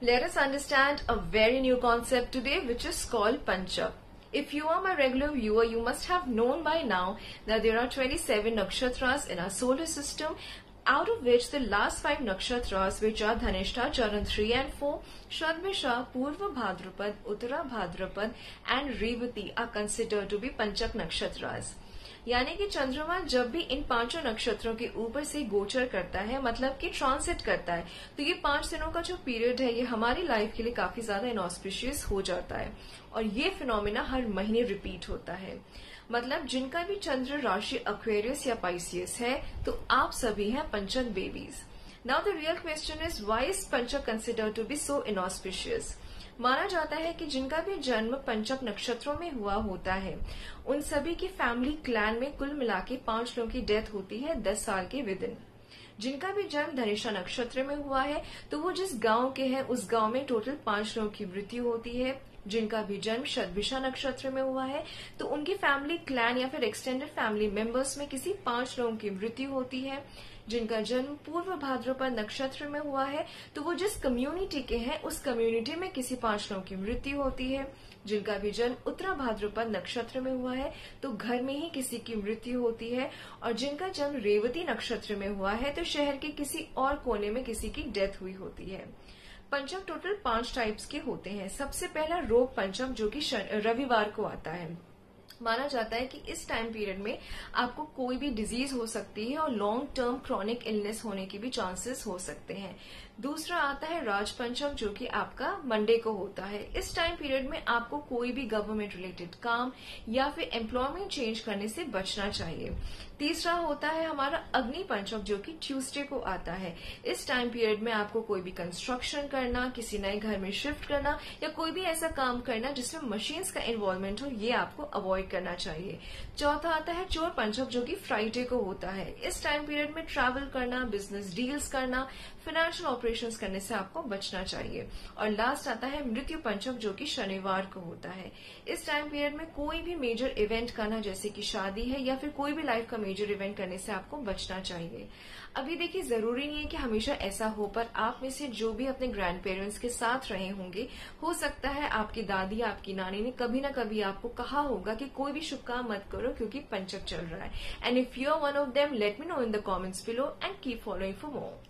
Let us understand a very new concept today, which is called Panchak. If you are my regular viewer, you must have known by now that there are 27 nakshatras in our solar system, out of which the last 5 nakshatras, which are Dhanishta, Charan 3 and 4, Shadvisha, Purva Bhadrapad, Uttara Bhadrapad and Revati are considered to be Panchak nakshatras. यानी कि चंद्रमा जब भी इन पांचों नक्षत्रों के ऊपर से गोचर करता है, मतलब कि ट्रांसिट करता है, तो ये 5 दिनों का जो पीरियड है ये हमारी लाइफ के लिए काफी ज्यादा इनऑस्पिशियस हो जाता है और ये फिनोमिना हर महीने रिपीट होता है। मतलब जिनका भी चंद्र राशि एक्वेरियस या पाइसियस है तो आप सभी हैं Panchak babies. Now the real question is why is Panchak considered to be so inauspicious. माना जाता है कि जिनका भी जन्म पंचक नक्षत्रों में हुआ होता है उन सभी की फैमिली क्लैन में कुल मिला के 5 लोगों की डेथ होती है 10 साल के विदिन। जिनका भी जन्म धनिष्ठा नक्षत्र में हुआ है तो वो जिस गांव के हैं उस गांव में टोटल 5 लोगों की मृत्यु होती है। जिनका भी जन्म शतभिषा नक्षत्र में हुआ है तो उनकी फैमिली क्लैन या फिर एक्सटेंडेड फैमिली मेंबर्स में किसी 5 लोगों की मृत्यु होती है। जिनका जन्म पूर्व भाद्रपद नक्षत्र में हुआ है तो वो जिस कम्युनिटी के हैं उस कम्युनिटी में किसी 5 लोगों की मृत्यु होती है। जिनका भी जन्म उत्तरा भाद्रपद नक्षत्र में हुआ है तो घर में ही किसी की मृत्यु होती है। और जिनका जन्म रेवती नक्षत्र में हुआ है तो शहर के किसी और कोने में किसी की डेथ हुई होती है। पंचक टोटल 5 टाइप्स के होते हैं। सबसे पहला रोग पंचक जो कि रविवार को आता है। माना जाता है कि इस टाइम पीरियड में आपको कोई भी डिजीज हो सकती है और लॉन्ग टर्म क्रॉनिक इलनेस होने की भी चांसेस हो सकते हैं। दूसरा आता है राज पंचक जो कि आपका मंडे को होता है। इस टाइम पीरियड में आपको कोई भी गवर्नमेंट रिलेटेड काम या फिर एम्प्लॉयमेंट चेंज करने से बचना चाहिए। तीसरा होता है हमारा अग्नि पंचक जो कि ट्यूसडे को आता है। इस टाइम पीरियड में आपको कोई भी कंस्ट्रक्शन करना, किसी नए घर में शिफ्ट करना या कोई भी ऐसा काम करना जिसमें मशीन्स का इन्वॉल्वमेंट हो, ये आपको अवॉइड करना चाहिए। चौथा आता है चोर पंचक जो कि फ्राइडे को होता है। इस टाइम पीरियड में ट्रैवल करना, बिजनेस डील्स करना, फाइनेंशियल ऑपरेशंस करने से आपको बचना चाहिए। और लास्ट आता है मृत्यु पंचक जो कि शनिवार को होता है। इस टाइम पीरियड में कोई भी मेजर इवेंट करना जैसे कि शादी है या फिर कोई भी लाइफ का मेजर इवेंट करने से आपको बचना चाहिए। अभी देखिए जरूरी नहीं है कि हमेशा ऐसा हो, पर आप में से जो भी अपने ग्रैंड पेरेंट्स के साथ रहे होंगे, हो सकता है आपकी दादी, आपकी नानी ने कभी ना कभी आपको कहा होगा कि कोई भी शुभ काम मत करो क्योंकि पंचक चल रहा है। And if you are one of them, let me know in the comments below and keep following for more.